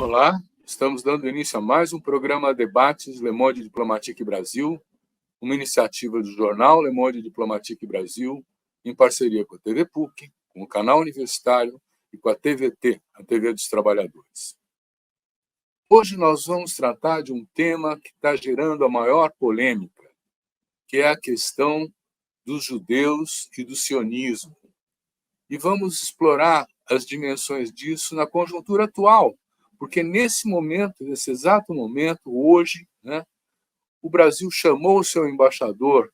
Olá, estamos dando início a mais um programa Debates Le Monde Diplomatique Brasil, uma iniciativa do jornal Le Monde Diplomatique Brasil, em parceria com a TV PUC, com o canal universitário e com a TVT, a TV dos Trabalhadores. Hoje nós vamos tratar de um tema que está gerando a maior polêmica, que é a questão dos judeus e do sionismo. E vamos explorar as dimensões disso na conjuntura atual, porque nesse momento, nesse exato momento, hoje, o Brasil chamou o seu embaixador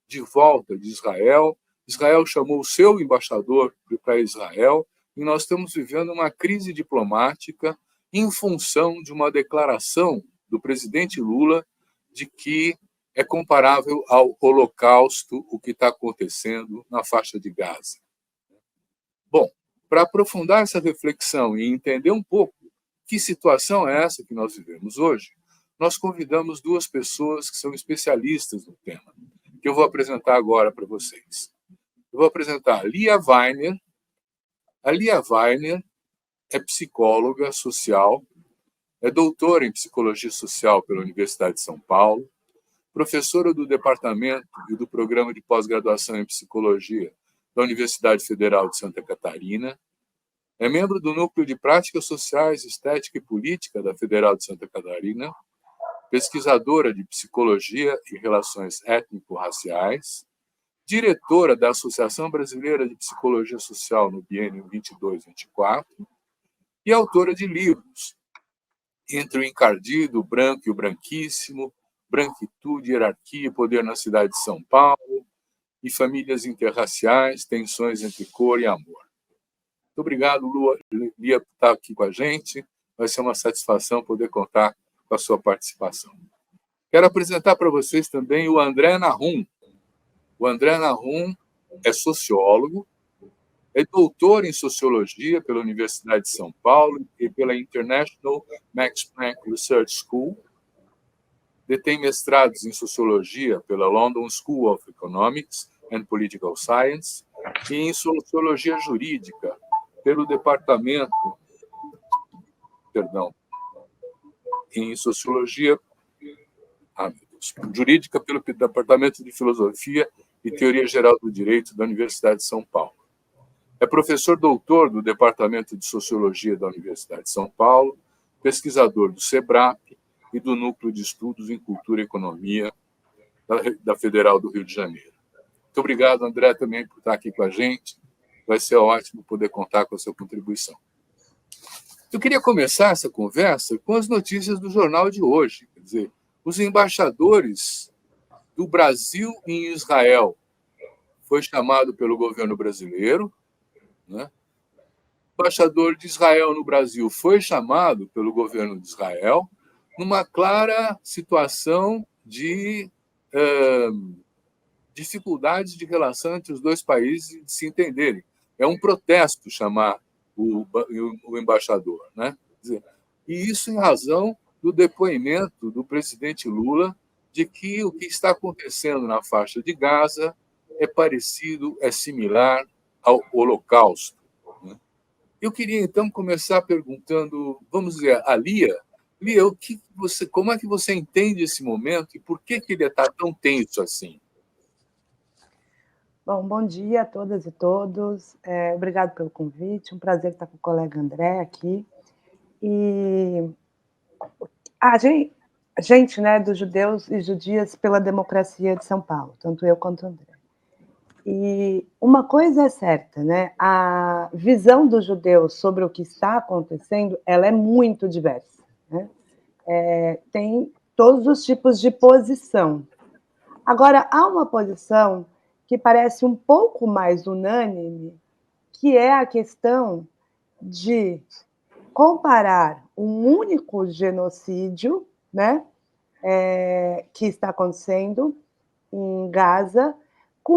de volta de Israel, Israel chamou o seu embaixador para Israel, e nós estamos vivendo uma crise diplomática em função de uma declaração do presidente Lula de que é comparável ao Holocausto o que está acontecendo na faixa de Gaza. Bom, para aprofundar essa reflexão e entender um pouco que situação é essa que nós vivemos hoje, nós convidamos duas pessoas que são especialistas no tema, que eu vou apresentar agora para vocês. Eu vou apresentar a Lia Weiner. A Lia Weiner é psicóloga social, é doutora em psicologia social pela Universidade de São Paulo, professora do departamento e do programa de pós-graduação em psicologia da Universidade Federal de Santa Catarina, é membro do Núcleo de Práticas Sociais, Estética e Política da Federal de Santa Catarina, pesquisadora de Psicologia e Relações Étnico-Raciais, diretora da Associação Brasileira de Psicologia Social no biênio 22-24 e autora de livros Entre o Encardido, o Branco e o Branquíssimo, Branquitude, Hierarquia e Poder na Cidade de São Paulo e Famílias Interraciais, Tensões entre Cor e Amor. Muito obrigado, Lia, por estar aqui com a gente. Vai ser uma satisfação poder contar com a sua participação. Quero apresentar para vocês também o André Nahum. O André Nahum é sociólogo, é doutor em Sociologia pela Universidade de São Paulo e pela International Max Planck Research School. Detém mestrados em Sociologia pela London School of Economics and Political Science e em Sociologia Jurídica pelo Departamento... em Sociologia Jurídica pelo Departamento de Filosofia e Teoria Geral do Direito da Universidade de São Paulo. É professor doutor do Departamento de Sociologia da Universidade de São Paulo, pesquisador do SEBRAP e do Núcleo de Estudos em Cultura e Economia da Federal do Rio de Janeiro. Muito obrigado, André, também por estar aqui com a gente. Vai ser ótimo poder contar com a sua contribuição. Eu queria começar essa conversa com as notícias do jornal de hoje. Quer dizer, os embaixadores do Brasil em Israel foi chamado pelo governo brasileiro, né? O embaixador de Israel no Brasil foi chamado pelo governo de Israel numa clara situação de dificuldades de relação entre os dois países de se entenderem. É um protesto chamar o embaixador, né? E isso em razão do depoimento do presidente Lula de que o que está acontecendo na faixa de Gaza é parecido, é similar ao Holocausto, né? Eu queria, então, começar perguntando, vamos dizer, a Lia, como é que você entende esse momento e por que ele está tão tenso assim? Bom dia a todas e todos. Obrigado pelo convite. Um prazer estar com o colega André aqui. E a gente, né, dos judeus e judias pela democracia de São Paulo, tanto eu quanto o André. E uma coisa é certa, né? A visão dos judeus sobre o que está acontecendo, ela é muito diversa, né? Tem todos os tipos de posição. Agora, há uma posição que parece um pouco mais unânime, que é a questão de comparar um único genocídio, né, que está acontecendo em Gaza, com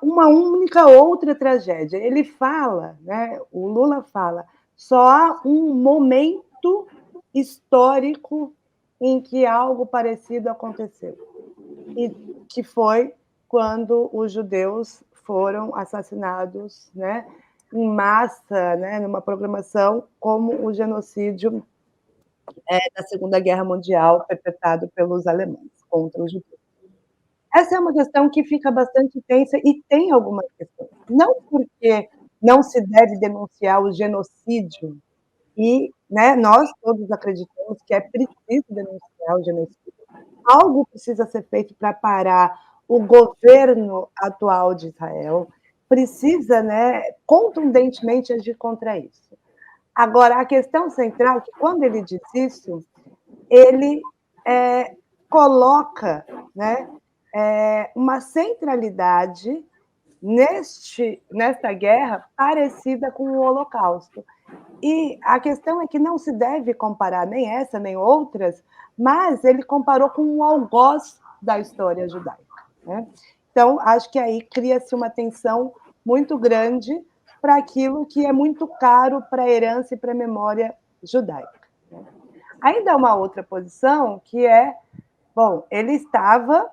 uma única outra tragédia. Ele fala, né, o Lula fala, só há um momento histórico em que algo parecido aconteceu, e que foi quando os judeus foram assassinados, né, em massa, né, numa programação como o genocídio da Segunda Guerra Mundial, perpetrado pelos alemães contra os judeus. Essa é uma questão que fica bastante tensa e tem algumas questões. Não porque não se deve denunciar o genocídio, e, né, nós todos acreditamos que é preciso denunciar o genocídio. Algo precisa ser feito para parar o governo atual de Israel, precisa, né, contundentemente agir contra isso. Agora, a questão central é que, quando ele diz isso, ele coloca, né, uma centralidade nesta guerra parecida com o Holocausto. E a questão é que não se deve comparar nem essa, nem outras, mas ele comparou com um algoz da história judaica, né? Então, acho que aí cria-se uma tensão muito grande para aquilo que é muito caro para a herança e para a memória judaica. Ainda há uma outra posição, que é, bom, ele estava,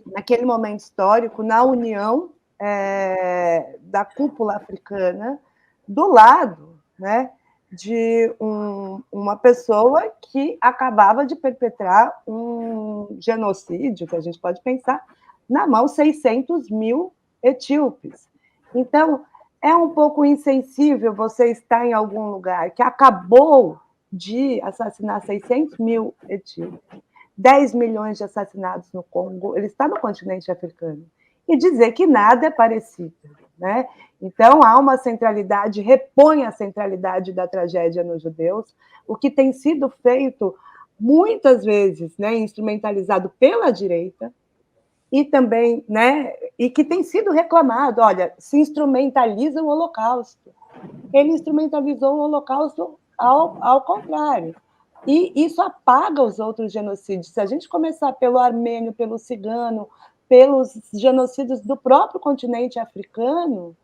naquele momento histórico, na união da cúpula africana, do lado, né, de uma pessoa que acabava de perpetrar um genocídio, que a gente pode pensar, na mão 600 mil etíopes. Então, é um pouco insensível você estar em algum lugar que acabou de assassinar 600 mil etíopes, 10 milhões de assassinados no Congo, ele está no continente africano, e dizer que nada é parecido, né? Então, há uma centralidade, repõe a centralidade da tragédia nos judeus, o que tem sido feito muitas vezes, né, instrumentalizado pela direita, e também, né, e que tem sido reclamado, olha, se instrumentaliza o Holocausto. Ele instrumentalizou o Holocausto ao contrário. E isso apaga os outros genocídios. Se a gente começar pelo armênio, pelo cigano, pelos genocídios do próprio continente africano,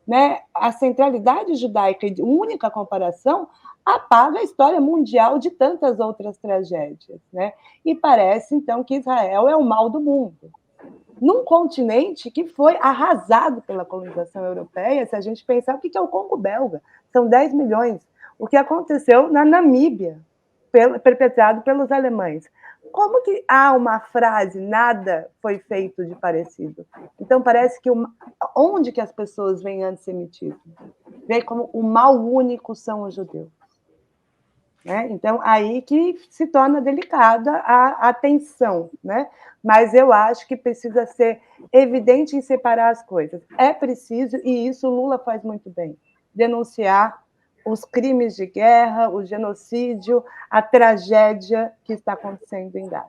né, a centralidade judaica e única comparação apaga a história mundial de tantas outras tragédias, né? E parece, então, que Israel é o mal do mundo. Num continente que foi arrasado pela colonização europeia, se a gente pensar o que é o Congo belga, são 10 milhões. O que aconteceu na Namíbia, perpetrado pelos alemães. Como que há uma frase, nada foi feito de parecido? Então, parece que onde que as pessoas veem antissemitismo? Vê como o mal único são os judeus. Né? Então, aí que se torna delicada a tensão, né? Mas eu acho que precisa ser evidente em separar as coisas. É preciso, e isso Lula faz muito bem, denunciar os crimes de guerra, o genocídio, a tragédia que está acontecendo em Gaza.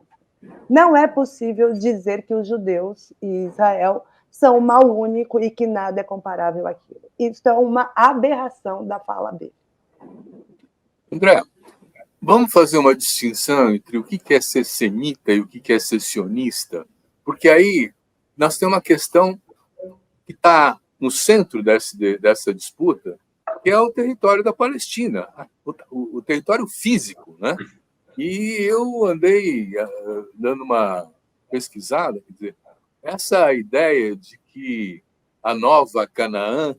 Não é possível dizer que os judeus e Israel são o mal único e que nada é comparável àquilo. Isso é uma aberração da fala dele. André, vamos fazer uma distinção entre o que é ser semita e o que é ser sionista? Porque aí nós temos uma questão que está no centro dessa disputa, que é o território da Palestina, o território físico, né? E eu andei dando uma pesquisada, quer dizer, essa ideia de que a nova Canaã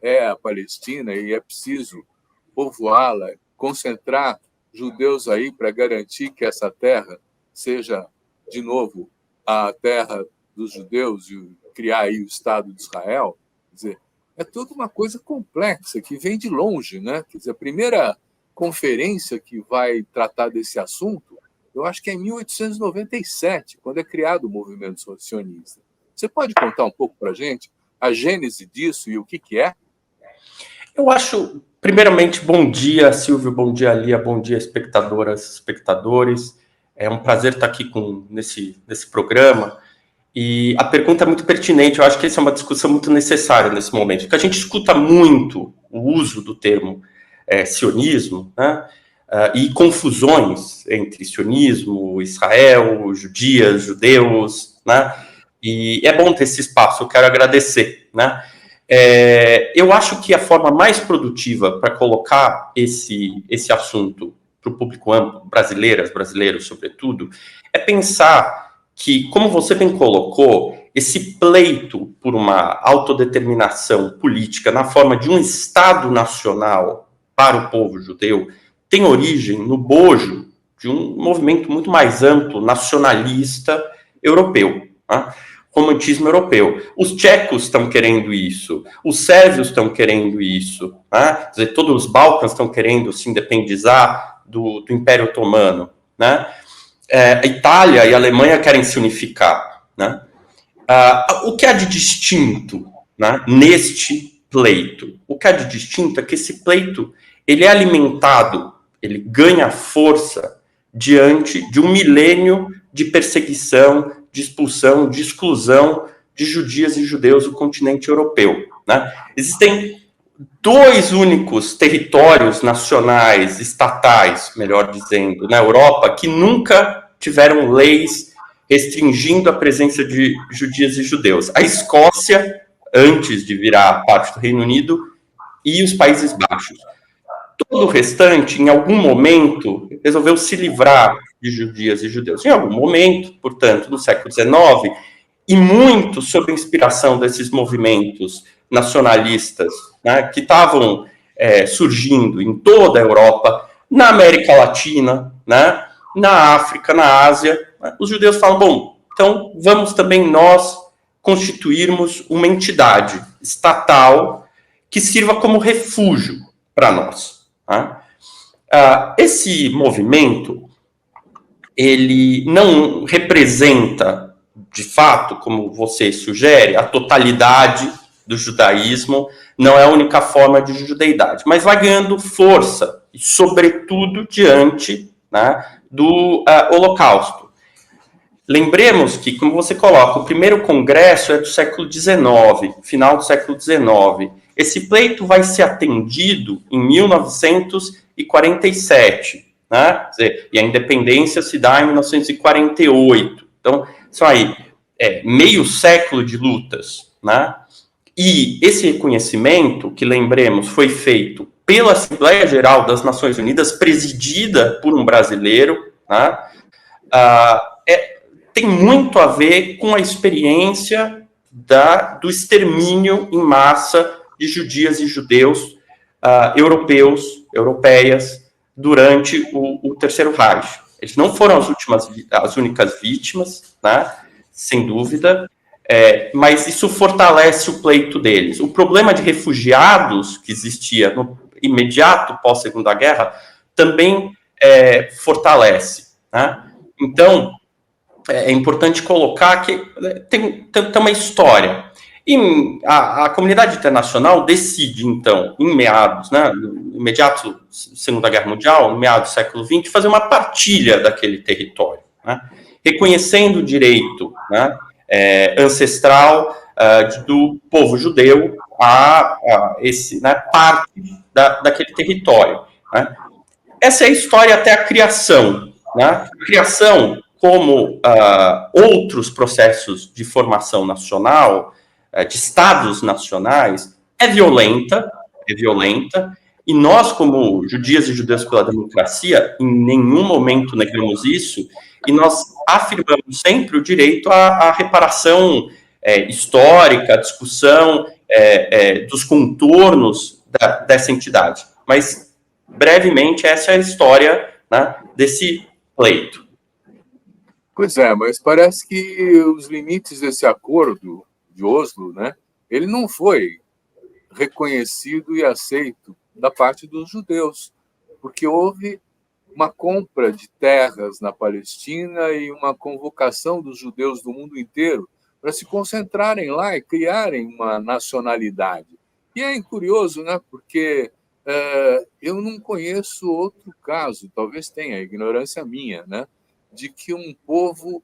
é a Palestina e é preciso povoá-la, concentrar judeus aí para garantir que essa terra seja, de novo, a terra dos judeus e criar aí o Estado de Israel, quer dizer, é toda uma coisa complexa que vem de longe, né? Quer dizer, a primeira conferência que vai tratar desse assunto, eu acho que é em 1897, quando é criado o movimento sionista. Você pode contar um pouco para a gente a gênese disso e o que é? Eu acho, primeiramente, bom dia, Silvio, bom dia, Lia, bom dia, espectadoras, espectadores. É um prazer estar aqui nesse programa. E a pergunta é muito pertinente, eu acho que essa é uma discussão muito necessária nesse momento, porque a gente escuta muito o uso do termo sionismo, né? E confusões entre sionismo, Israel, judeus, né? E é bom ter esse espaço, eu quero agradecer, né? Eu acho que a forma mais produtiva para colocar esse assunto para o público amplo, brasileiros sobretudo, é pensar que, como você bem colocou, esse pleito por uma autodeterminação política na forma de um Estado nacional para o povo judeu tem origem no bojo de um movimento muito mais amplo, nacionalista europeu, né? Romantismo europeu. Os tchecos estão querendo isso, os sérvios estão querendo isso, né? Quer dizer, todos os Balcãs estão querendo se independizar do Império Otomano, né? A Itália e a Alemanha querem se unificar, né? O que há de distinto, né, neste pleito? O que há de distinto é que esse pleito ele é alimentado, ele ganha força diante de um milênio de perseguição, de expulsão, de exclusão de judias e judeus do continente europeu, né? Existem dois únicos territórios nacionais, estatais, melhor dizendo, na Europa, que nunca tiveram leis restringindo a presença de judias e judeus. A Escócia, antes de virar parte do Reino Unido, e os Países Baixos. Todo o restante, em algum momento, resolveu se livrar de judias e judeus. Em algum momento, portanto, no século XIX, e muito sob a inspiração desses movimentos nacionalistas, né, que estavam surgindo em toda a Europa, na América Latina, né, na África, na Ásia, né, os judeus falam, bom, então vamos também nós constituirmos uma entidade estatal que sirva como refúgio para nós. Tá? Esse movimento, ele não representa, de fato, como você sugere, a totalidade do judaísmo, não é a única forma de judeidade, mas vai ganhando força, e sobretudo diante, né, do Holocausto. Lembremos que, como você coloca, o primeiro congresso é do século XIX, final do século XIX. Esse pleito vai ser atendido em 1947, né? Quer dizer, e a independência se dá em 1948. Então, são aí meio século de lutas, né? E esse reconhecimento, que lembremos, foi feito pela Assembleia Geral das Nações Unidas, presidida por um brasileiro, né? Tem muito a ver com a experiência do extermínio em massa de judias e judeus europeias, durante o Terceiro Reich. Eles não foram as únicas vítimas, né, sem dúvida, mas isso fortalece o pleito deles. O problema de refugiados que existia no imediato pós-Segunda Guerra também fortalece. Né? Então, é importante colocar que tem uma história. E a comunidade internacional decide, então, em meados, né, no imediato Segunda Guerra Mundial, no meados do século XX, fazer uma partilha daquele território, né, reconhecendo o direito, né, ancestral do povo judeu a esse, né, parte daquele território. Né. Essa é a história até a criação. Né. A criação, como outros processos de formação nacional, de estados nacionais, é violenta, e nós, como judias e judeus pela democracia, em nenhum momento negamos isso, e nós afirmamos sempre o direito à reparação histórica, à discussão dos contornos dessa entidade. Mas, brevemente, essa é a história, né, desse pleito. Pois é, mas parece que os limites desse acordo de Oslo, né, ele não foi reconhecido e aceito da parte dos judeus, porque houve uma compra de terras na Palestina e uma convocação dos judeus do mundo inteiro para se concentrarem lá e criarem uma nacionalidade. E é curioso, né, porque eu não conheço outro caso, talvez tenha, ignorância minha, né, de que um povo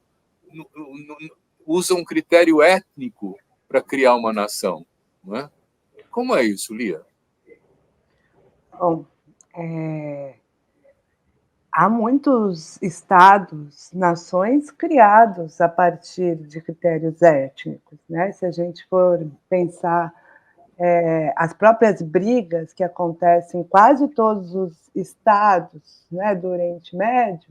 usa um critério étnico para criar uma nação. Não é? Como é isso, Lia? Bom, há muitos estados, nações criados a partir de critérios étnicos. Né? Se a gente for pensar as próprias brigas que acontecem em quase todos os estados, né, do Oriente Médio,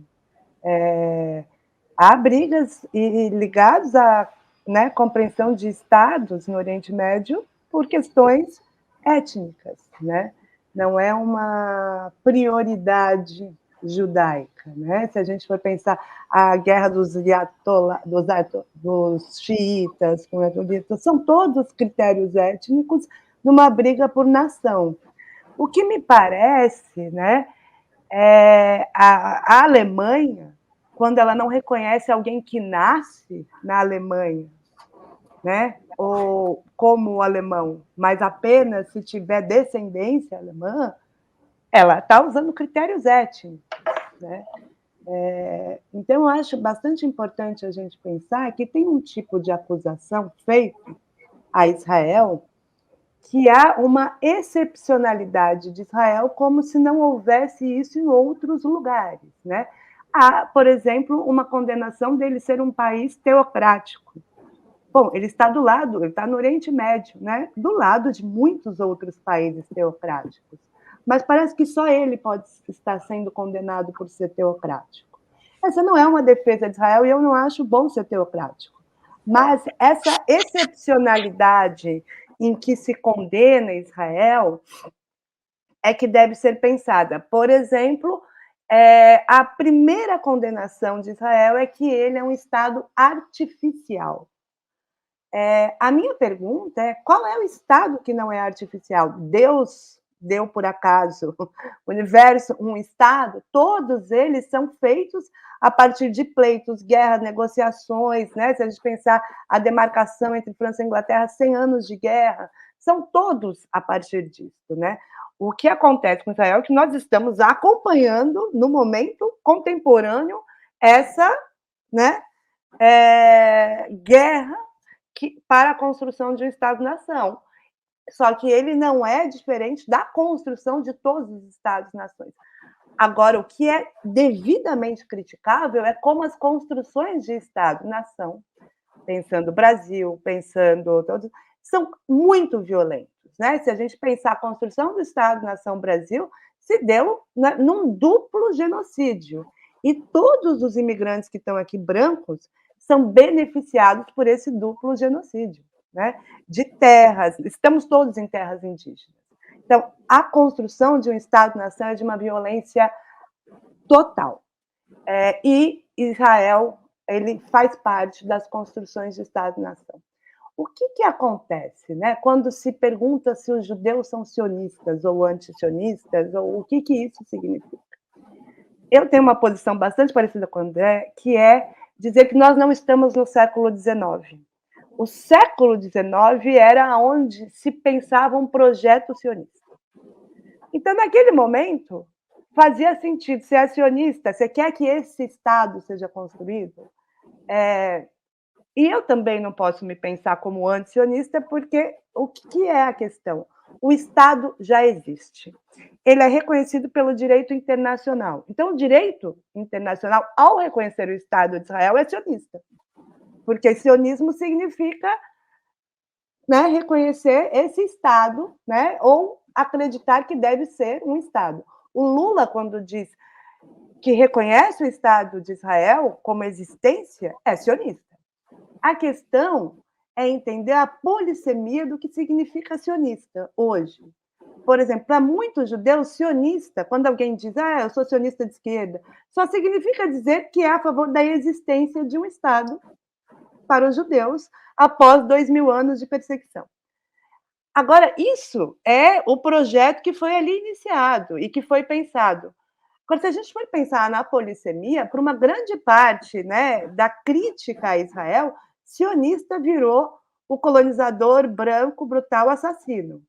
há brigas ligadas à, né, compreensão de estados no Oriente Médio por questões étnicas, né? não é uma prioridade judaica, né? Se a gente for pensar a guerra dos xiitas com os sunitas, são todos critérios étnicos numa briga por nação. O que me parece, né, é a Alemanha, quando ela não reconhece alguém que nasce na Alemanha, né, ou como alemão, mas apenas se tiver descendência alemã, ela está usando critérios étnicos, né? Então, eu acho bastante importante a gente pensar que tem um tipo de acusação feito a Israel que há uma excepcionalidade de Israel como se não houvesse isso em outros lugares, né? Há, por exemplo, uma condenação dele ser um país teocrático. Bom, ele está do lado, ele está no Oriente Médio, né? Do lado de muitos outros países teocráticos. Mas parece que só ele pode estar sendo condenado por ser teocrático. Essa não é uma defesa de Israel e eu não acho bom ser teocrático. Mas essa excepcionalidade em que se condena Israel é que deve ser pensada. Por exemplo, a primeira condenação de Israel é que ele é um Estado artificial. A minha pergunta é: qual é o Estado que não é artificial? Deus deu por acaso o universo um Estado? Todos eles são feitos a partir de pleitos, guerras, negociações, né? Se a gente pensar a demarcação entre França e Inglaterra, 100 anos de guerra, são todos a partir disso, né? O que acontece com Israel é que nós estamos acompanhando, no momento contemporâneo, essa, né, guerra para a construção de um Estado-nação. Só que ele não é diferente da construção de todos os Estados-nações. Agora, o que é devidamente criticável é como as construções de Estado-nação, pensando o Brasil, pensando todos, são muito violentos, né? Se a gente pensar a construção do Estado-nação Brasil, se deu num duplo genocídio. E todos os imigrantes que estão aqui brancos são beneficiados por esse duplo genocídio, né? De terras, estamos todos em terras indígenas. Então, a construção de um Estado-nação é de uma violência total. E Israel, ele faz parte das construções de Estado-nação. O que acontece, né, quando se pergunta se os judeus são sionistas ou antisionistas, ou o que isso significa? Eu tenho uma posição bastante parecida com o André, que é dizer que nós não estamos no século XIX. O século XIX era onde se pensava um projeto sionista. Então, naquele momento, fazia sentido. Você é sionista, você quer que esse Estado seja construído? E eu também não posso me pensar como anti-sionista, porque o que é a questão? O Estado já existe. Ele é reconhecido pelo direito internacional. Então, o direito internacional, ao reconhecer o Estado de Israel, é sionista. Porque sionismo significa, né, reconhecer esse Estado, né, ou acreditar que deve ser um Estado. O Lula, quando diz que reconhece o Estado de Israel como existência, é sionista. A questão é entender a polissemia do que significa sionista hoje. Por exemplo, para muitos judeus, sionista, quando alguém diz eu sou sionista de esquerda, só significa dizer que é a favor da existência de um Estado para os judeus após 2000 anos de perseguição. Agora, isso é o projeto que foi ali iniciado e que foi pensado. Agora, se a gente for pensar na polissemia, por uma grande parte, né, da crítica a Israel, sionista virou o colonizador branco, brutal, assassino.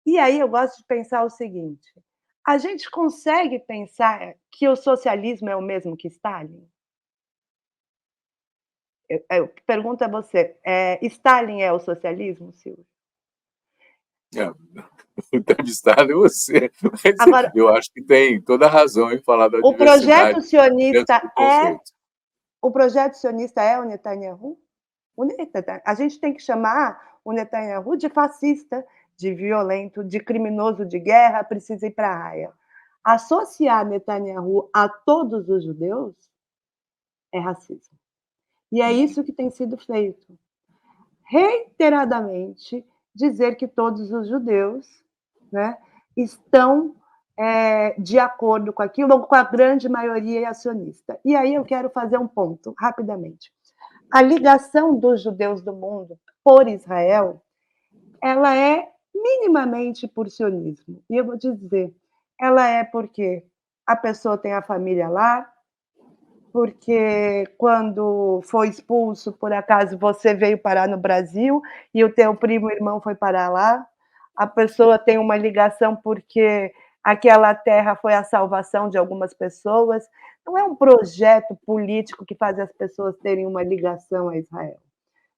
E aí eu gosto de pensar o seguinte: a gente consegue pensar que o socialismo é o mesmo que Stalin? Eu pergunto a você, Stalin é o socialismo, Silvio? O entrevistado é você. Mas Agora, eu acho que tem toda a razão em falar da o diversidade. O projeto sionista é o Netanyahu? A gente tem que chamar o Netanyahu de fascista, de violento, de criminoso de guerra, precisa ir para a raia. Associar Netanyahu a todos os judeus é racismo. E é isso que tem sido feito. Reiteradamente, dizer que todos os judeus, né, estão de acordo com aquilo, ou com a grande maioria acionista. E aí eu quero fazer um ponto, rapidamente. A ligação dos judeus do mundo por Israel, ela é minimamente por sionismo. E eu vou dizer, ela é porque a pessoa tem a família lá, porque quando foi expulso, por acaso, você veio parar no Brasil e o teu primo irmão foi parar lá. A pessoa tem uma ligação porque aquela terra foi a salvação de algumas pessoas. Não é um projeto político que faz as pessoas terem uma ligação a Israel.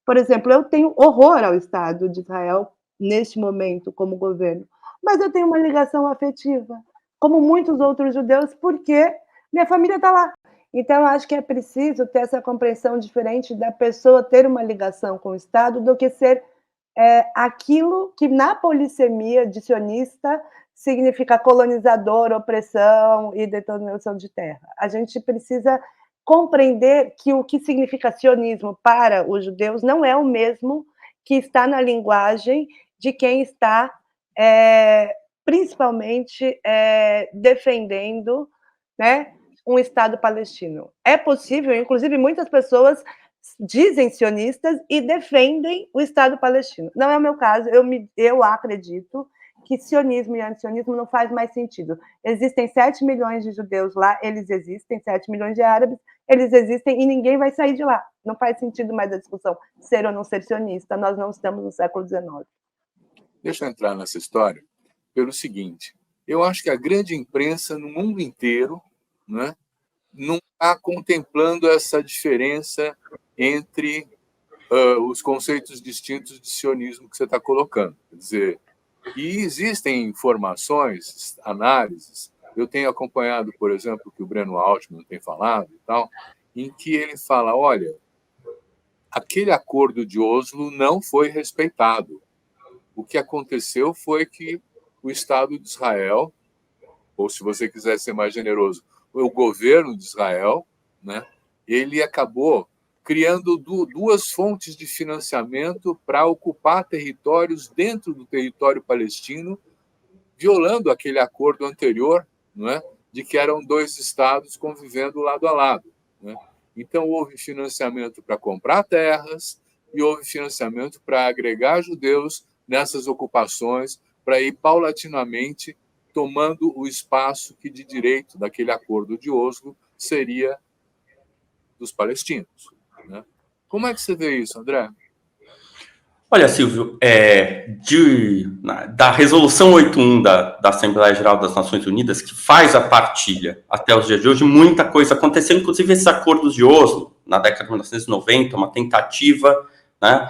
Por exemplo, eu tenho horror ao Estado de Israel neste momento como governo, mas eu tenho uma ligação afetiva, como muitos outros judeus, porque minha família está lá. Então, eu acho que é preciso ter essa compreensão diferente da pessoa ter uma ligação com o Estado do que ser aquilo que, na polissemia de sionista, significa colonizador, opressão e detonação de terra. A gente precisa compreender que o que significa sionismo para os judeus não é o mesmo que está na linguagem de quem está, principalmente, defendendo, né, um Estado palestino. É possível, inclusive muitas pessoas dizem sionistas e defendem o Estado palestino. Não é o meu caso, eu acredito que sionismo e antisionismo não faz mais sentido. Existem 7 milhões de judeus lá, eles existem, 7 milhões de árabes, eles existem e ninguém vai sair de lá. Não faz sentido mais a discussão ser ou não ser sionista, nós não estamos no século XIX. Deixa eu entrar nessa história pelo seguinte, eu acho que a grande imprensa no mundo inteiro, né, não está contemplando essa diferença entre os conceitos distintos de sionismo que você está colocando. Quer dizer, e existem informações, análises, eu tenho acompanhado, por exemplo, o que o Breno Altman tem falado e tal, em que ele fala, olha, aquele acordo de Oslo não foi respeitado. O que aconteceu foi que o Estado de Israel, ou se você quiser ser mais generoso, o governo de Israel, né, ele acabou criando duas fontes de financiamento para ocupar territórios dentro do território palestino, violando aquele acordo anterior, não é, de que eram 2 estados convivendo lado a lado. Né? Então, houve financiamento para comprar terras e houve financiamento para agregar judeus nessas ocupações, para ir paulatinamente tomando o espaço que, de direito daquele acordo de Oslo, seria dos palestinos. Né? Como é que você vê isso, André? Olha, Silvio, da Resolução 81 da Assembleia Geral das Nações Unidas, que faz a partilha até os dias de hoje, muita coisa aconteceu, inclusive esses acordos de Oslo, na década de 1990, uma tentativa, né,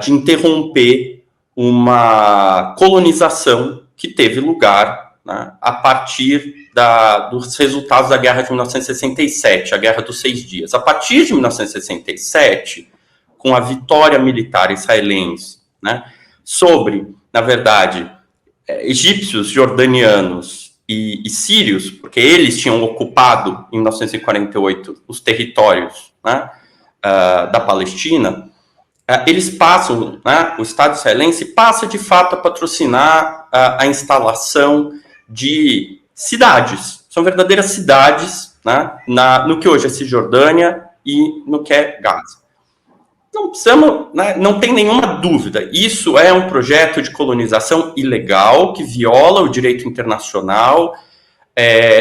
de interromper uma colonização que teve lugar, né, a partir dos resultados da Guerra de 1967, a Guerra dos 6 Dias. A partir de 1967, com a vitória militar israelense, né, sobre, na verdade, egípcios, jordanianos e sírios, porque eles tinham ocupado, em 1948, os territórios, né, da Palestina, eles passam, né, o Estado israelense passa, de fato, a patrocinar a instalação de cidades. São verdadeiras cidades, né, no que hoje é Cisjordânia e no que é Gaza. Não precisamos, né, não tem nenhuma dúvida. Isso é um projeto de colonização ilegal que viola o direito internacional.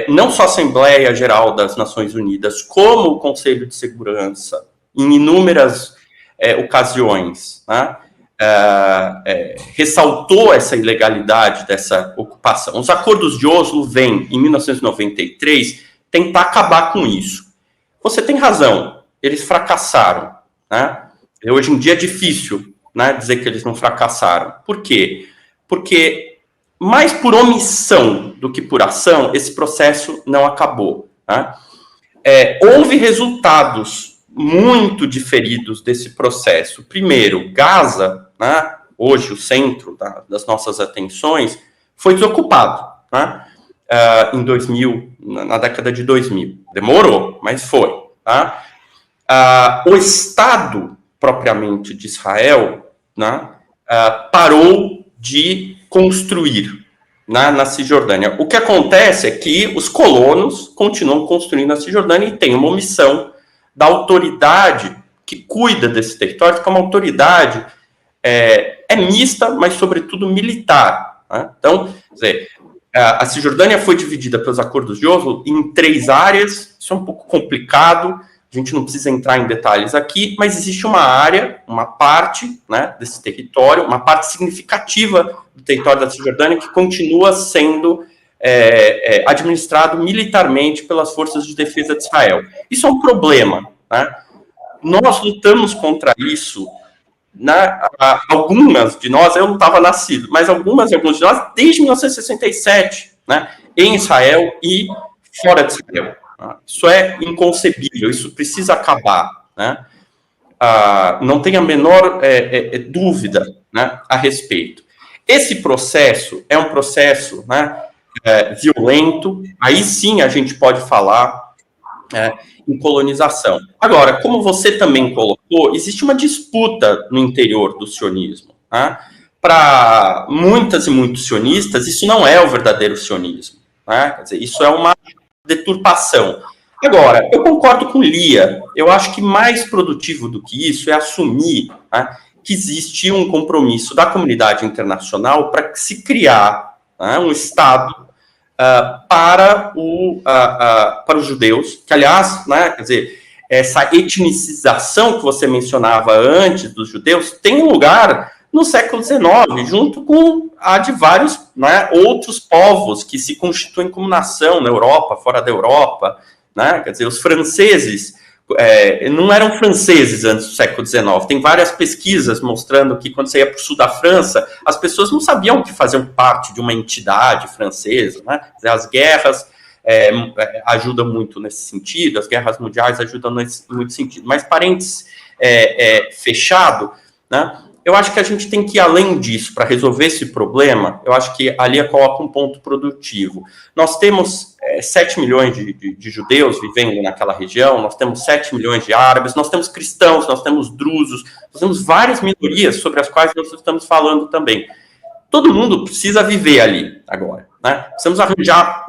Não só a Assembleia Geral das Nações Unidas, como o Conselho de Segurança, em inúmeras ocasiões, né, ressaltou essa ilegalidade dessa ocupação. Os acordos de Oslo vêm, em 1993, tentar acabar com isso. Você tem razão, eles fracassaram, né? Hoje em dia é difícil, né, dizer que eles não fracassaram. Por quê? Porque, mais por omissão do que por ação, esse processo não acabou. Né? Houve resultados muito diferidos desse processo. Primeiro, Gaza, né, hoje o centro das nossas atenções, foi desocupado, né, em 2000, na década de 2000. Demorou, mas foi. Tá? O Estado propriamente de Israel, né, parou de construir. na Cisjordânia. O que acontece é que os colonos continuam construindo a Cisjordânia e tem uma omissão da autoridade que cuida desse território, que é uma autoridade mista, mas sobretudo militar. Né? Então, quer dizer, a Cisjordânia foi dividida pelos acordos de Oslo em 3 áreas, isso é um pouco complicado, a gente não precisa entrar em detalhes aqui, mas existe uma área, uma parte, né, desse território, uma parte significativa do território da Cisjordânia que continua sendo administrado militarmente pelas forças de defesa de Israel. Isso é um problema. Né? Nós lutamos contra isso, algumas de nós, eu não estava nascido, mas alguns de nós, desde 1967, né, em Israel e fora de Israel. Isso é inconcebível, isso precisa acabar. Né? Não tem a menor dúvida, né, a respeito. Esse processo é um processo, né, violento, aí sim a gente pode falar em colonização. Agora, como você também colocou, existe uma disputa no interior do sionismo. Né? Para muitas e muitos sionistas, isso não é o verdadeiro sionismo. Né? Quer dizer, isso é uma deturpação. Agora, eu concordo com Lia, eu acho que mais produtivo do que isso é assumir, né, que existe um compromisso da comunidade internacional para se criar, né, um Estado para os judeus, que, aliás, né, quer dizer, essa etnicização que você mencionava antes dos judeus tem lugar no século XIX, junto com a de vários, né, outros povos que se constituem como nação na Europa, fora da Europa. Né? Quer dizer, os franceses não eram franceses antes do século XIX. Tem várias pesquisas mostrando que quando você ia para o sul da França, as pessoas não sabiam que faziam parte de uma entidade francesa. Né? Quer dizer, as guerras ajudam muito nesse sentido, as guerras mundiais ajudam nesse muito sentido. Mas, parênteses fechado, né? Eu acho que a gente tem que ir além disso para resolver esse problema. Eu acho que ali coloca um ponto produtivo. Nós temos 7 milhões de judeus vivendo naquela região, nós temos 7 milhões de árabes, nós temos cristãos, nós temos drusos, nós temos várias minorias sobre as quais nós estamos falando também. Todo mundo precisa viver ali agora. Né? Precisamos arranjar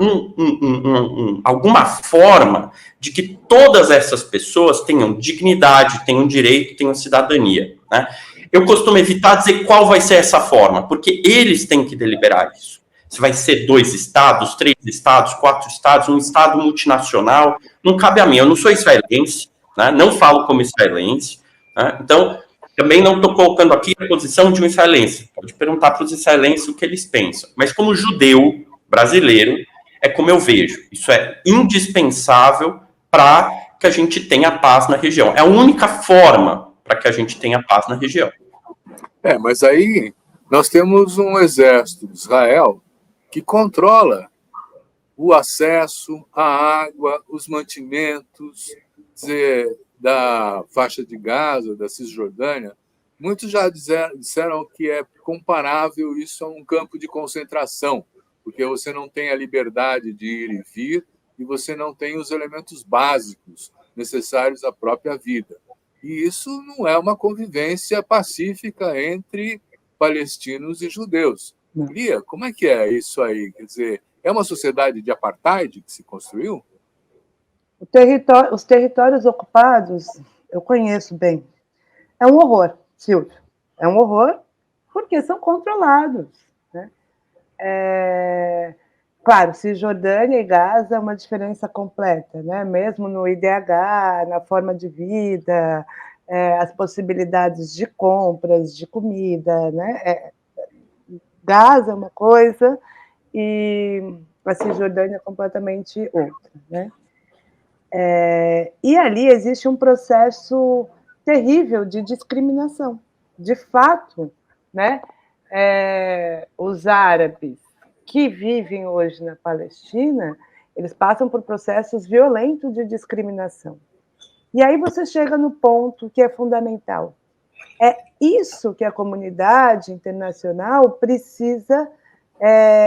alguma forma de que todas essas pessoas tenham dignidade, tenham direito, tenham cidadania. Né? Eu costumo evitar dizer qual vai ser essa forma, porque eles têm que deliberar isso. Se vai ser 2 estados, 3 estados, 4 estados, um estado multinacional, não cabe a mim. Eu não sou israelense, né? Não falo como israelense, né? Então, também não estou colocando aqui a posição de um israelense. Pode perguntar para os israelenses o que eles pensam. Mas como judeu brasileiro, é como eu vejo. Isso é indispensável para que a gente tenha paz na região. É a única forma para que a gente tenha paz na região. Mas aí nós temos um exército de Israel que controla o acesso à água, os mantimentos, dizer, da faixa de Gaza, da Cisjordânia. Muitos já disseram que é comparável isso a um campo de concentração, porque você não tem a liberdade de ir e vir e você não tem os elementos básicos necessários à própria vida. E isso não é uma convivência pacífica entre palestinos e judeus. Lia, como é que é isso aí? Quer dizer, é uma sociedade de apartheid que se construiu? Os territórios ocupados, eu conheço bem. É um horror, Silvio. É um horror porque são controlados. Né? Claro, Cisjordânia e Gaza é uma diferença completa, né? Mesmo no IDH, na forma de vida, as possibilidades de compras, de comida. Né? Gaza é uma coisa e a Cisjordânia é completamente outra. Né? E ali existe um processo terrível de discriminação. De fato, né? Os árabes que vivem hoje na Palestina, eles passam por processos violentos de discriminação. E aí você chega no ponto que é fundamental. É isso que a comunidade internacional precisa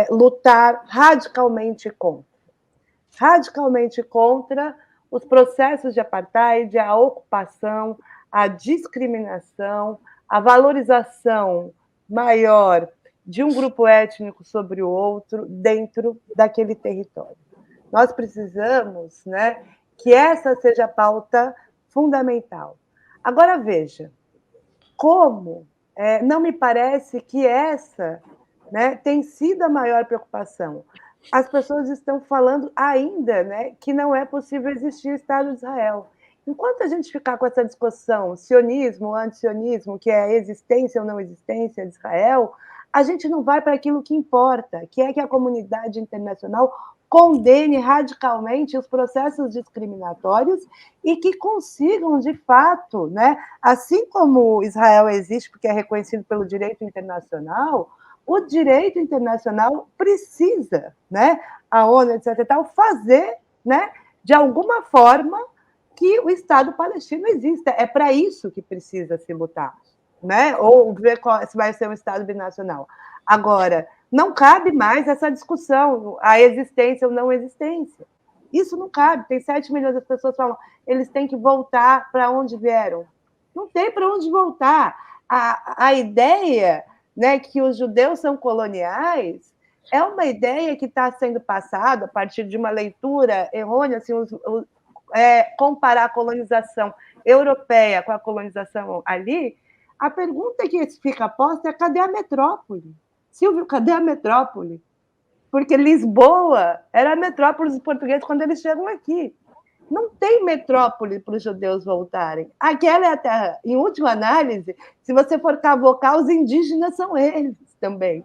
lutar radicalmente contra. Radicalmente contra os processos de apartheid, a ocupação, a discriminação, a valorização maior de um grupo étnico sobre o outro dentro daquele território. Nós precisamos, né, que essa seja a pauta fundamental. Agora, veja, como não me parece que essa, né, tem sido a maior preocupação. As pessoas estão falando ainda, né, que não é possível existir o Estado de Israel. Enquanto a gente ficar com essa discussão, sionismo, antisionismo, que é a existência ou não existência de Israel, a gente não vai para aquilo que importa, que é que a comunidade internacional condene radicalmente os processos discriminatórios e que consigam, de fato, né, assim como Israel existe porque é reconhecido pelo direito internacional, o direito internacional precisa, né, a ONU, etc., fazer, né, de alguma forma, que o Estado palestino exista. É para isso que precisa se lutar, né? Ou ver se vai ser um Estado binacional. Agora, não cabe mais essa discussão, a existência ou não existência. Isso não cabe. Tem 7 milhões de pessoas que falam eles têm que voltar para onde vieram. Não tem para onde voltar. A ideia, né, que os judeus são coloniais é uma ideia que está sendo passada a partir de uma leitura errônea, assim, comparar a colonização europeia com a colonização ali. A pergunta que fica posta é: cadê a metrópole? Silvio, cadê a metrópole? Porque Lisboa era a metrópole dos portugueses quando eles chegam aqui. Não tem metrópole para os judeus voltarem. Aquela é a terra. Em última análise, se você for cavocar, os indígenas são eles também.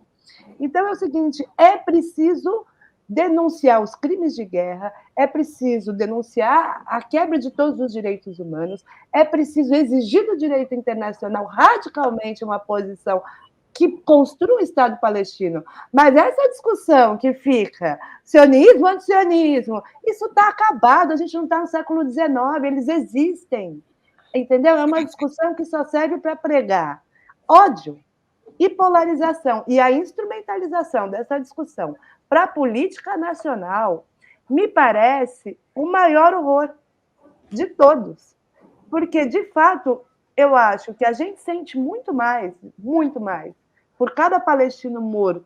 Então é o seguinte, é preciso denunciar os crimes de guerra, é preciso denunciar a quebra de todos os direitos humanos, é preciso exigir do direito internacional radicalmente uma posição que construa o Estado palestino. Mas essa discussão que fica sionismo, antisionismo, isso está acabado, a gente não está no século XIX, eles existem, entendeu? É uma discussão que só serve para pregar ódio e polarização, e a instrumentalização dessa discussão para a política nacional me parece o maior horror de todos, porque, de fato, eu acho que a gente sente muito mais, por cada palestino morto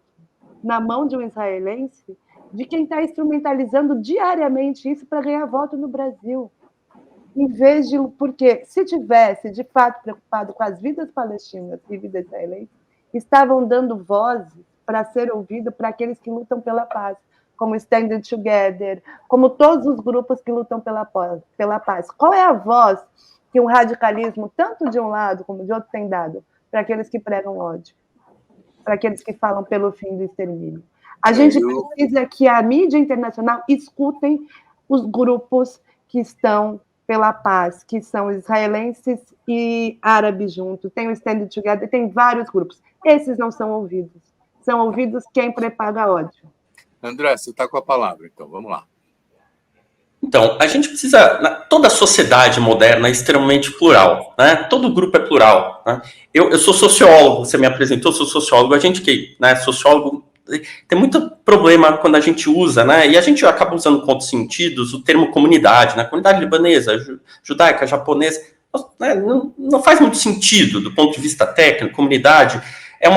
na mão de um israelense, de quem está instrumentalizando diariamente isso para ganhar voto no Brasil. Em vez de... Porque se tivesse, de fato, preocupado com as vidas palestinas e vidas israelenses, estavam dando vozes para ser ouvido para aqueles que lutam pela paz, como Stand Together, como todos os grupos que lutam pela paz. Qual é a voz que um radicalismo, tanto de um lado como de outro, tem dado para aqueles que pregam ódio, para aqueles que falam pelo fim do extermínio? A gente precisa que a mídia internacional escutem os grupos que estão pela paz, que são israelenses e árabes juntos. Tem o Stand Together, tem vários grupos. Esses não são ouvidos. São ouvidos quem propaga ódio. André, você está com a palavra, então, vamos lá. Então, a gente precisa... Toda a sociedade moderna é extremamente plural, né? Todo grupo é plural, né? Eu sou sociólogo, você me apresentou, sou sociólogo. A gente que, né, sociólogo, tem muito problema quando a gente usa, né? E a gente acaba usando com outros sentidos o termo comunidade, né? Comunidade libanesa, judaica, japonesa, né? Não faz muito sentido do ponto de vista técnico. Comunidade é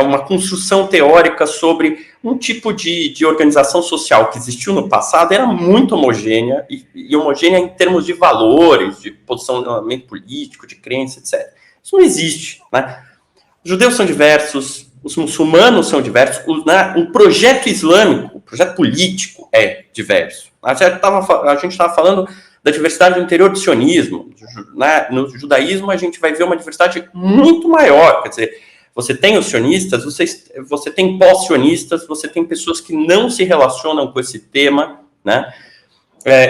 uma construção teórica sobre um tipo de organização social que existiu no passado, era muito homogênea, e homogênea em termos de valores, de posicionamento político, de crença, etc. Isso não existe, né? Os judeus são diversos, os muçulmanos são diversos, o projeto islâmico, o projeto político é diverso. A gente estava falando da diversidade do interior do sionismo, né? No judaísmo a gente vai ver uma diversidade muito maior, quer dizer, você tem os sionistas, você tem pós-sionistas, você tem pessoas que não se relacionam com esse tema, né?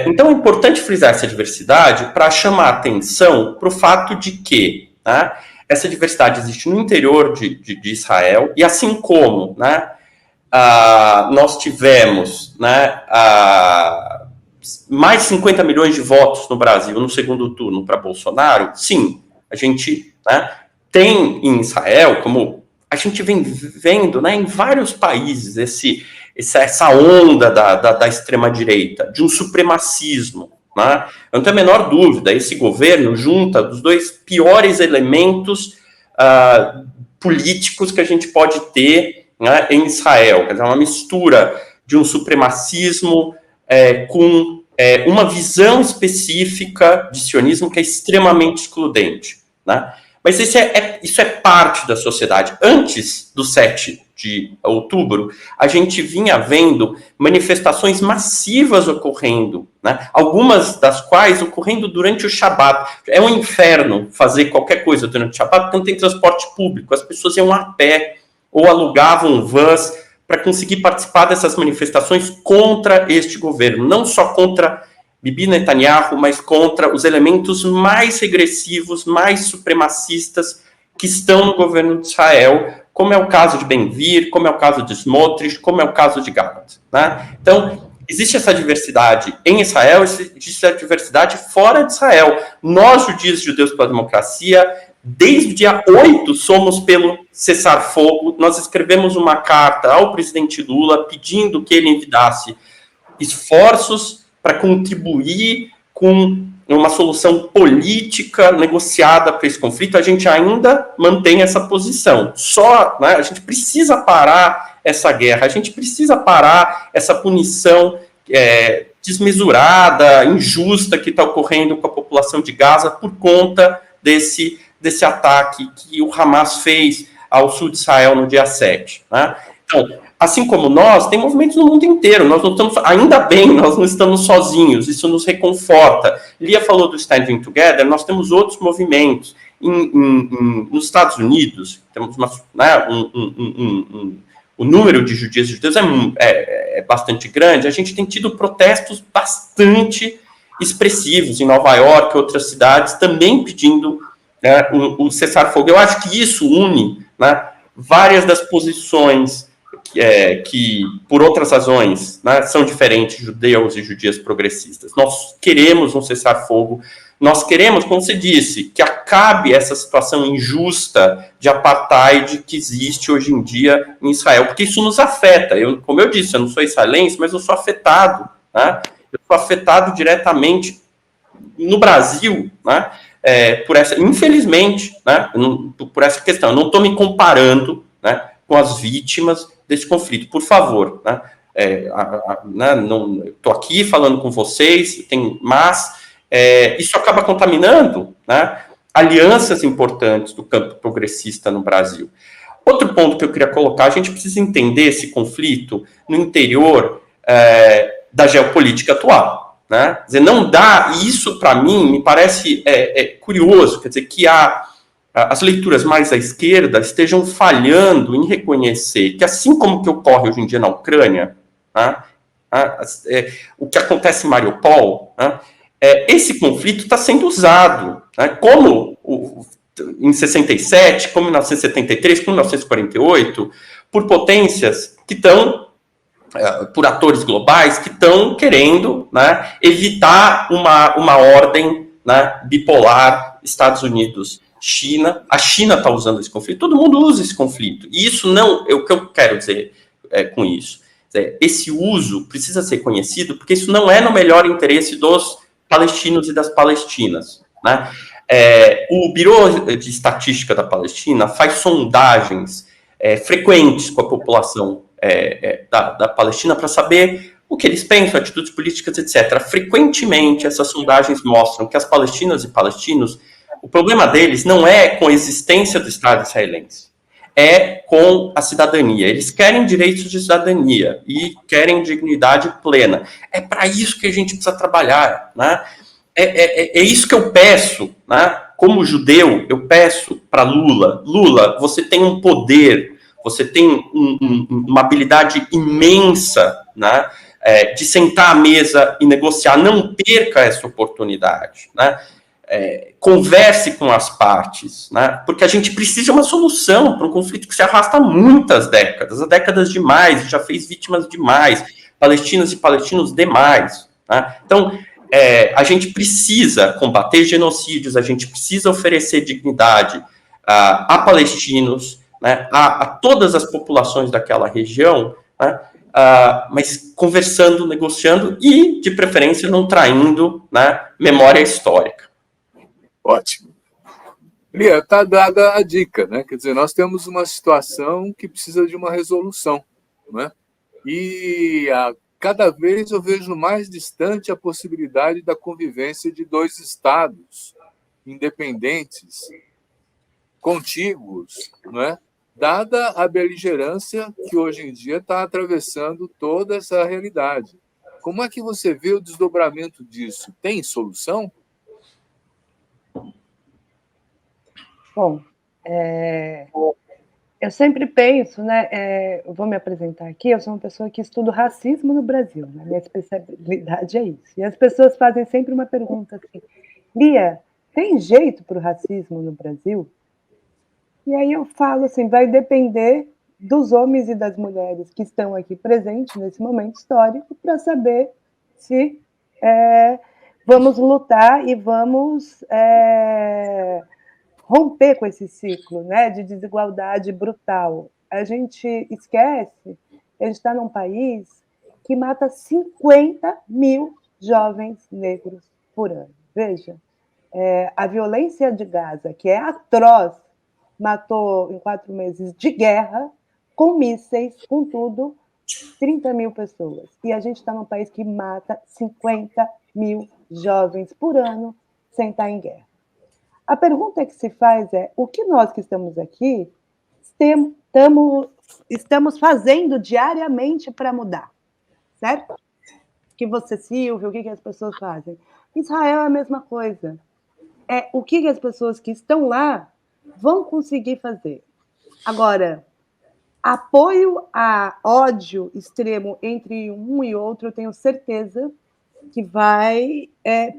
Então é importante frisar essa diversidade para chamar atenção para o fato de que, né, essa diversidade existe no interior de Israel, e assim como, né, nós tivemos, né, mais de 50 milhões de votos no Brasil no segundo turno para Bolsonaro, sim, a gente, né, tem em Israel, como a gente vem vendo, né, em vários países, essa onda da extrema-direita, de um supremacismo, né? Eu não tenho a menor dúvida, esse governo junta dos dois piores elementos políticos que a gente pode ter né, em Israel, quer dizer, uma mistura de um supremacismo com uma visão específica de sionismo que é extremamente excludente, né? Mas isso é parte da sociedade. Antes do 7 de outubro, a gente vinha vendo manifestações massivas ocorrendo, né? Algumas das quais ocorrendo durante o Shabat. É um inferno fazer qualquer coisa durante o Shabat, porque não tem transporte público. As pessoas iam a pé ou alugavam vans para conseguir participar dessas manifestações contra este governo. Não só contra Bibi Netanyahu, mas contra os elementos mais regressivos, mais supremacistas que estão no governo de Israel, como é o caso de Ben-Gvir, como é o caso de Smotrich, como é o caso de Gantz, né? Então, existe essa diversidade em Israel, existe essa diversidade fora de Israel. Nós, judeus pela democracia, desde o dia 8, somos pelo cessar-fogo. Nós escrevemos uma carta ao presidente Lula pedindo que ele envidasse esforços para contribuir com uma solução política negociada para esse conflito. A gente ainda mantém essa posição. Só, né, a gente precisa parar essa guerra, a gente precisa parar essa punição desmesurada, injusta que está ocorrendo com a população de Gaza por conta desse ataque que o Hamas fez ao sul de Israel no dia 7. Né? Então, assim como nós, tem movimentos no mundo inteiro. Nós não estamos, ainda bem, nós não estamos sozinhos. Isso nos reconforta. Lia falou do Standing Together. Nós temos outros movimentos. Nos Estados Unidos, temos o número de judeus e judeus é bastante grande. A gente tem tido protestos bastante expressivos em Nova York e outras cidades, também pedindo, né, o cessar-fogo. Eu acho que isso une, né, várias das posições que, por outras razões, né, são diferentes, judeus e judias progressistas. Nós queremos um cessar-fogo, nós queremos, como você disse, que acabe essa situação injusta de apartheid que existe hoje em dia em Israel, porque isso nos afeta. Como eu disse, eu não sou israelense, mas eu sou afetado, né? Eu sou afetado diretamente no Brasil, né, por essa, infelizmente, né, por essa questão. Eu não estou me comparando, né, com as vítimas desse conflito, por favor, né? Estou aqui falando com vocês, mas isso acaba contaminando, né, alianças importantes do campo progressista no Brasil. Outro ponto que eu queria colocar, a gente precisa entender esse conflito no interior da geopolítica atual, né? Quer dizer, não dá, e isso para mim me parece curioso, quer dizer, que as leituras mais à esquerda estejam falhando em reconhecer que, assim como que ocorre hoje em dia na Ucrânia, né, o que acontece em Mariupol, né, esse conflito está sendo usado, né, como em 67, como em 1973, como em 1948, por potências que estão, por atores globais que estão querendo, né, evitar uma ordem, né, bipolar Estados Unidos. China, a China está usando esse conflito, todo mundo usa esse conflito. E isso não, o que eu quero dizer com isso, esse uso precisa ser conhecido, porque isso não é no melhor interesse dos palestinos e das palestinas, né? O Bureau de Estatística da Palestina faz sondagens frequentes com a população da Palestina para saber o que eles pensam, atitudes políticas, etc. Frequentemente, essas sondagens mostram que as palestinas e palestinos, o problema deles não é com a existência do Estado israelense, é com a cidadania. Eles querem direitos de cidadania e querem dignidade plena. É para isso que a gente precisa trabalhar, né? É isso que eu peço, né? Como judeu, eu peço para Lula. Lula, você tem um poder, você tem uma habilidade imensa, né, de sentar à mesa e negociar. Não perca essa oportunidade, né? Converse com as partes, né? Porque a gente precisa de uma solução para um conflito que se arrasta há muitas décadas, há décadas demais, já fez vítimas demais, palestinas e palestinos demais, né? Então, a gente precisa combater genocídios, a gente precisa oferecer dignidade a palestinos, né, a todas as populações daquela região, né, mas conversando, negociando e, de preferência, não traindo, né, memória histórica. Ótimo. Lia, está dada a dica, né? Quer dizer, nós temos uma situação que precisa de uma resolução, né? E cada vez eu vejo mais distante a possibilidade da convivência de dois estados independentes, contíguos, né? Dada a beligerância que hoje em dia está atravessando toda essa realidade. Como é que você vê o desdobramento disso? Tem solução? Bom, eu sempre penso, né? Eu vou me apresentar aqui. Eu sou uma pessoa que estudo racismo no Brasil, né? Minha especialidade é isso. E as pessoas fazem sempre uma pergunta assim: Lia, tem jeito para o racismo no Brasil? E aí eu falo assim: vai depender dos homens e das mulheres que estão aqui presentes nesse momento histórico para saber se vamos lutar e vamos romper com esse ciclo, né, de desigualdade brutal. A gente esquece que a gente está num país que mata 50 mil jovens negros por ano. Veja, a violência de Gaza, que é atroz, matou em 4 meses de guerra, com mísseis, com tudo, 30 mil pessoas. E a gente está num país que mata 50 mil jovens por ano sem estar em guerra. A pergunta que se faz é: o que nós que estamos aqui estamos fazendo diariamente para mudar? Certo? O que você, Silvio, o que as pessoas fazem? Israel é a mesma coisa. O que as pessoas que estão lá vão conseguir fazer? Agora, apoio a ódio extremo entre um e outro, eu tenho certeza que vai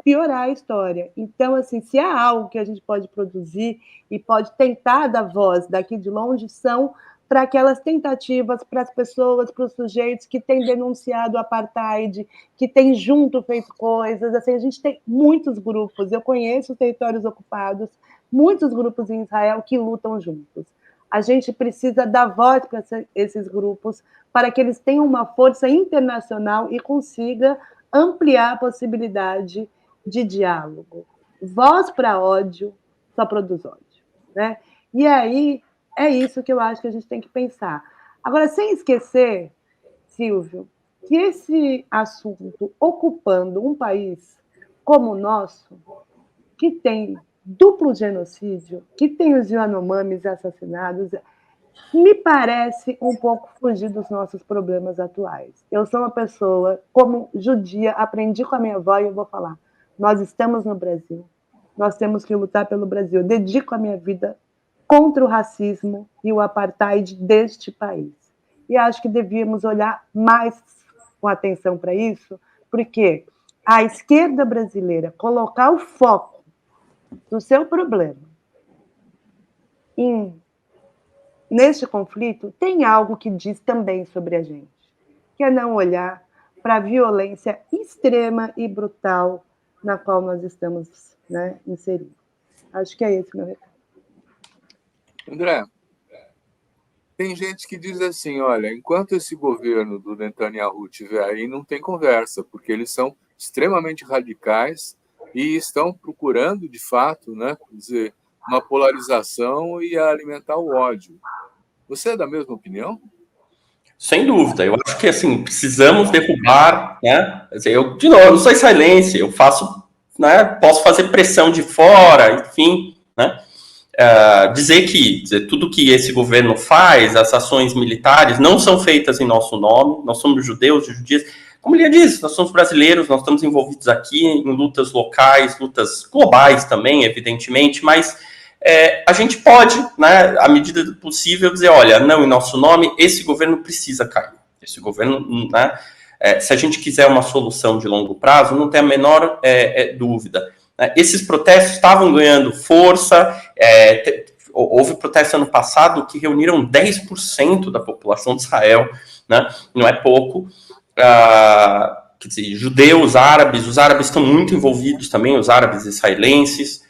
piorar a história. Então, assim, se há algo que a gente pode produzir e pode tentar dar voz daqui de longe, são para aquelas tentativas, para as pessoas, para os sujeitos que têm denunciado o apartheid, que têm junto feito coisas. Assim, a gente tem muitos grupos, eu conheço os territórios ocupados, muitos grupos em Israel que lutam juntos. A gente precisa dar voz para esses grupos para que eles tenham uma força internacional e consiga ampliar a possibilidade de diálogo. Voz para ódio só produz ódio, né? E aí é isso que eu acho que a gente tem que pensar. Agora, sem esquecer, Silvio, que esse assunto ocupando um país como o nosso, que tem duplo genocídio, que tem os Yanomamis assassinados, me parece um pouco fugir dos nossos problemas atuais. Eu sou uma pessoa, como judia, aprendi com a minha avó e eu vou falar: nós estamos no Brasil, nós temos que lutar pelo Brasil. Eu dedico a minha vida contra o racismo e o apartheid deste país. E acho que devíamos olhar mais com atenção para isso, porque a esquerda brasileira colocar o foco do seu problema neste conflito tem algo que diz também sobre a gente, que é não olhar para a violência extrema e brutal na qual nós estamos, né, inseridos. Acho que é esse meu recado. André, tem gente que diz assim: olha, enquanto esse governo do Netanyahu estiver aí, não tem conversa, porque eles são extremamente radicais e estão procurando, de fato, né, dizer, uma polarização e alimentar o ódio. Você é da mesma opinião? Sem dúvida. Eu acho que, assim, precisamos derrubar, né? Eu, de novo, eu não sou israelense, eu faço, né, posso fazer pressão de fora, enfim, né? Dizer tudo que esse governo faz, as ações militares, não são feitas em nosso nome, nós somos judeus e judias. Como ele disse, nós somos brasileiros, nós estamos envolvidos aqui em lutas locais, lutas globais também, evidentemente, mas a gente pode, né, à medida do possível, dizer: olha, não em nosso nome, esse governo precisa cair. Esse governo, né, se a gente quiser uma solução de longo prazo, não tem a menor dúvida. Esses protestos estavam ganhando força, houve protesto ano passado que reuniram 10% da população de Israel, né? Não é pouco. Quer dizer, judeus, árabes, os árabes estão muito envolvidos também, os árabes israelenses,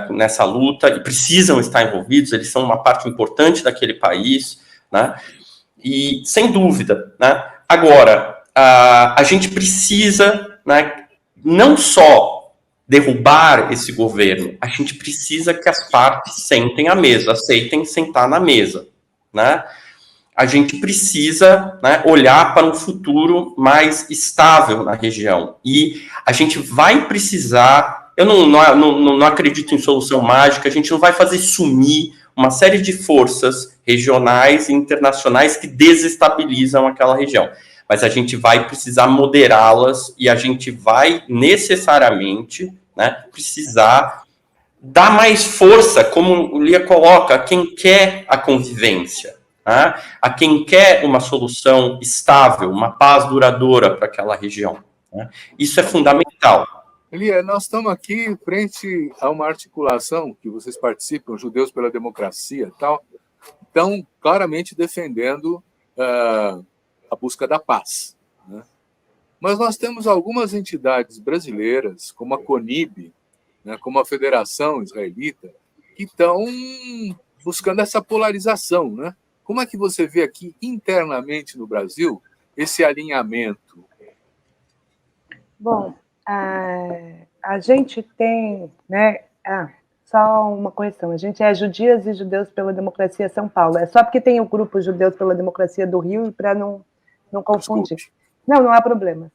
nessa luta, e precisam estar envolvidos, eles são uma parte importante daquele país, né? E, sem dúvida, né? Agora, a gente precisa, né, não só derrubar esse governo, a gente precisa que as partes sentem à mesa, aceitem sentar na mesa, né? A gente precisa, né, olhar para um futuro mais estável na região. E a gente vai precisar, eu não acredito em solução mágica, a gente não vai fazer sumir uma série de forças regionais e internacionais que desestabilizam aquela região. Mas a gente vai precisar moderá-las e a gente vai necessariamente, né, precisar dar mais força, como o Lia coloca, a quem quer a convivência, né? A quem quer uma solução estável, uma paz duradoura para aquela região, né? Isso é fundamental. Lia, nós estamos aqui frente a uma articulação que vocês participam, Judeus pela Democracia e tal, estão claramente defendendo a busca da paz, né? Mas nós temos algumas entidades brasileiras, como a CONIB, né, como a Federação Israelita, que estão buscando essa polarização, né? Como é que você vê aqui internamente no Brasil esse alinhamento? Bom, a gente tem, né? Só uma correção, a gente é Judias e Judeus pela Democracia São Paulo. É só porque tem o grupo Judeus pela Democracia do Rio e para não confundir. Desculpe. Não há problema.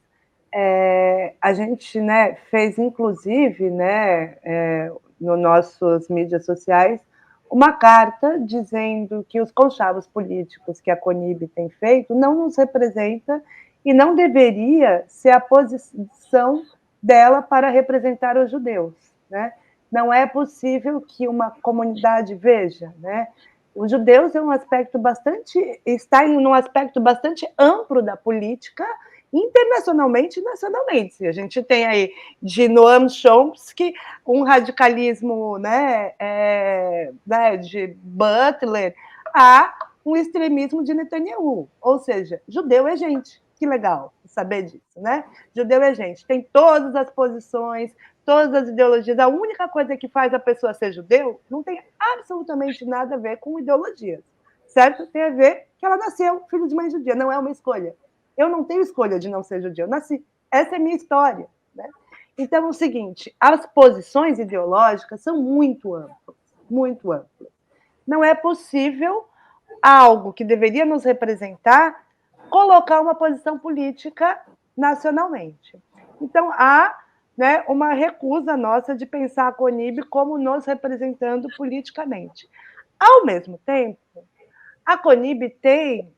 A gente, né, fez, inclusive, né, nos nossos mídias sociais, uma carta dizendo que os conchavos políticos que a CONIB tem feito não nos representa e não deveria ser a posição dela para representar os judeus, né? Não é possível que uma comunidade veja, né? Os judeus está em um aspecto bastante amplo da política, internacionalmente e nacionalmente. A gente tem aí de Noam Chomsky um radicalismo, né, de Butler a um extremismo de Netanyahu. Ou seja, judeu é gente. Que legal saber disso, né? Judeu é gente. Tem todas as posições, todas as ideologias. A única coisa que faz a pessoa ser judeu não tem absolutamente nada a ver com ideologias, certo? Tem a ver que ela nasceu filho de mãe judia, não é uma escolha. Eu não tenho escolha de não ser judeu, eu nasci. Essa é a minha história, né? Então, é o seguinte, as posições ideológicas são muito amplas, muito amplas. Não é possível algo que deveria nos representar colocar uma posição política nacionalmente. Então, há, né, uma recusa nossa de pensar a CONIB como nos representando politicamente. Ao mesmo tempo, a CONIB tem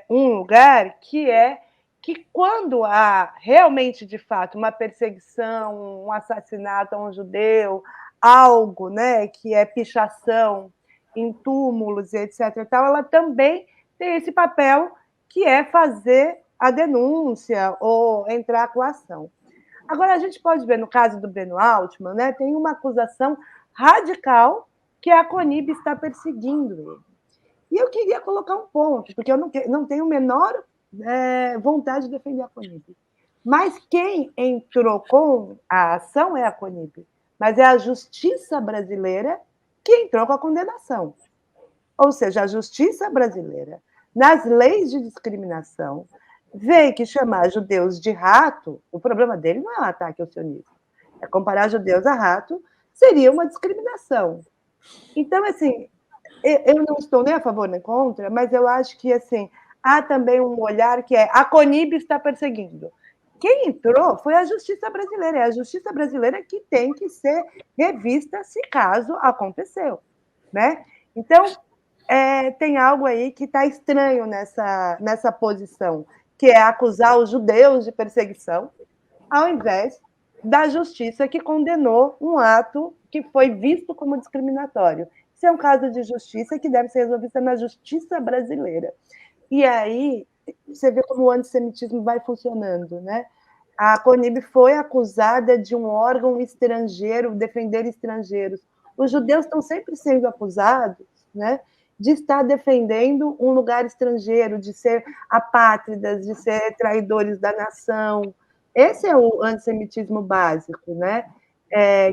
um lugar que é que quando há realmente, de fato, uma perseguição, um assassinato a um judeu, algo, né, que é pichação em túmulos, etc., ela também tem esse papel que é fazer a denúncia ou entrar com a ação. Agora, a gente pode ver, no caso do Breno Altman, né, tem uma acusação radical que a CONIB está perseguindo ele. E eu queria colocar um ponto, porque eu não tenho a menor vontade de defender a CONIB. Mas quem entrou com a ação é a CONIB. Mas é a justiça brasileira que entrou com a condenação. Ou seja, a justiça brasileira, nas leis de discriminação, vê que chamar judeus de rato, o problema dele não é um ataque ao sionismo. É comparar judeus a rato, seria uma discriminação. Então, assim, eu não estou nem a favor nem contra, mas eu acho que assim, há também um olhar que é a CONIB está perseguindo. Quem entrou foi a justiça brasileira, é a justiça brasileira que tem que ser revista se caso aconteceu, né? Então, tem algo aí que está estranho nessa posição, que é acusar os judeus de perseguição, ao invés da justiça que condenou um ato que foi visto como discriminatório. Isso é um caso de justiça que deve ser resolvido na justiça brasileira. E aí, você vê como o antissemitismo vai funcionando, né? A CONIB foi acusada de um órgão estrangeiro, defender estrangeiros. Os judeus estão sempre sendo acusados, né, de estar defendendo um lugar estrangeiro, de ser apátridas, de ser traidores da nação. Esse é o antissemitismo básico, né,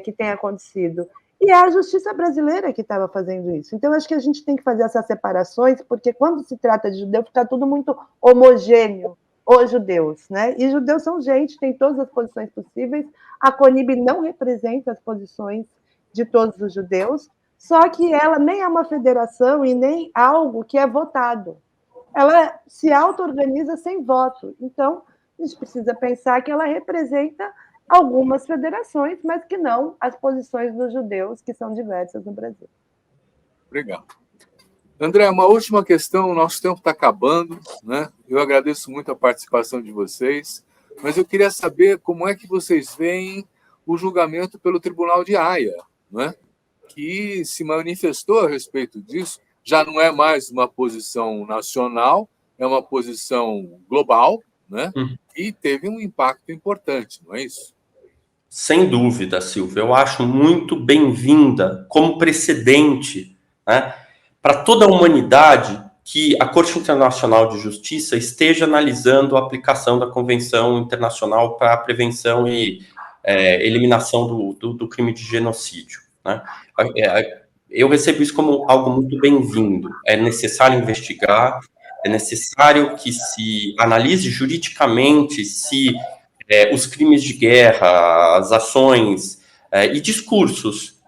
que tem acontecido. E é a justiça brasileira que estava fazendo isso. Então, acho que a gente tem que fazer essas separações, porque quando se trata de judeu, fica tudo muito homogêneo, os judeus, né? E judeus são gente, tem todas as posições possíveis. A CONIB não representa as posições de todos os judeus, só que ela nem é uma federação e nem algo que é votado. Ela se auto-organiza sem voto. Então, a gente precisa pensar que ela representa algumas federações, mas que não as posições dos judeus, que são diversas no Brasil. Obrigado. André, uma última questão, o nosso tempo está acabando, né? Eu agradeço muito a participação de vocês, mas eu queria saber como é que vocês veem o julgamento pelo Tribunal de Haia, né? Que se manifestou a respeito disso, já não é mais uma posição nacional, é uma posição global, né? E teve um impacto importante, não é isso? Sem dúvida, Silvio. Eu acho muito bem-vinda como precedente, né, para toda a humanidade que a Corte Internacional de Justiça esteja analisando a aplicação da Convenção Internacional para a Prevenção e Eliminação do crime de genocídio, né? Eu recebo isso como algo muito bem-vindo. É necessário investigar, é necessário que se analise juridicamente se os crimes de guerra, as ações e discursos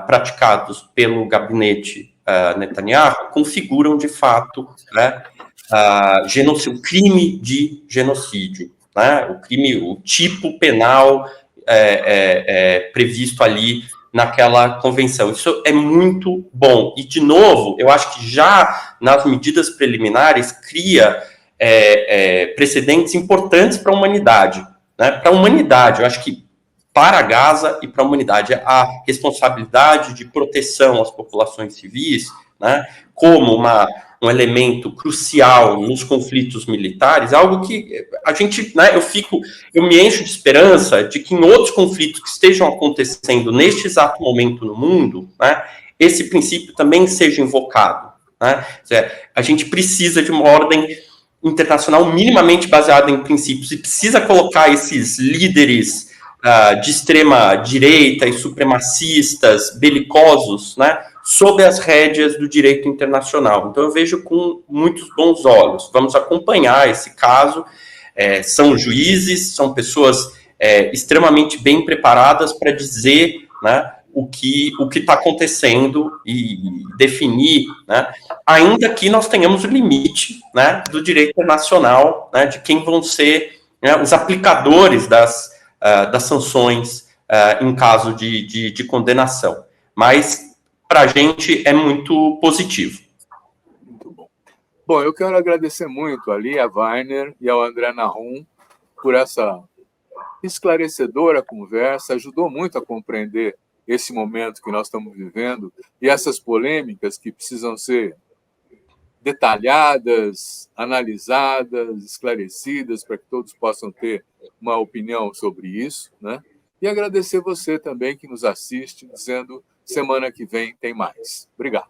praticados pelo gabinete Netanyahu configuram, de fato, né, o crime de genocídio, né, o tipo penal previsto ali naquela convenção. Isso é muito bom. E, de novo, eu acho que já nas medidas preliminares cria precedentes importantes para a humanidade. Né? Para a humanidade, eu acho que para Gaza e para a humanidade, a responsabilidade de proteção às populações civis, né, como um elemento crucial nos conflitos militares, é algo que a gente, né, eu me encho de esperança de que em outros conflitos que estejam acontecendo neste exato momento no mundo, né, esse princípio também seja invocado. Né? A gente precisa de uma ordem internacional minimamente baseada em princípios e precisa colocar esses líderes de extrema direita e supremacistas belicosos, né, sob as rédeas do direito internacional. Então eu vejo com muitos bons olhos. Vamos acompanhar esse caso. São juízes, são pessoas extremamente bem preparadas para dizer, né, o que está acontecendo e definir, né, ainda que nós tenhamos o limite, né, do direito internacional, né, de quem vão ser, né, os aplicadores das sanções em caso de condenação. Mas, para a gente, é muito positivo. Muito bom. Bom, eu quero agradecer muito a Lia Weiner e ao André Nahum por essa esclarecedora conversa, ajudou muito a compreender esse momento que nós estamos vivendo e essas polêmicas que precisam ser detalhadas, analisadas, esclarecidas, para que todos possam ter uma opinião sobre isso, né? E agradecer você também que nos assiste, dizendo semana que vem tem mais. Obrigado.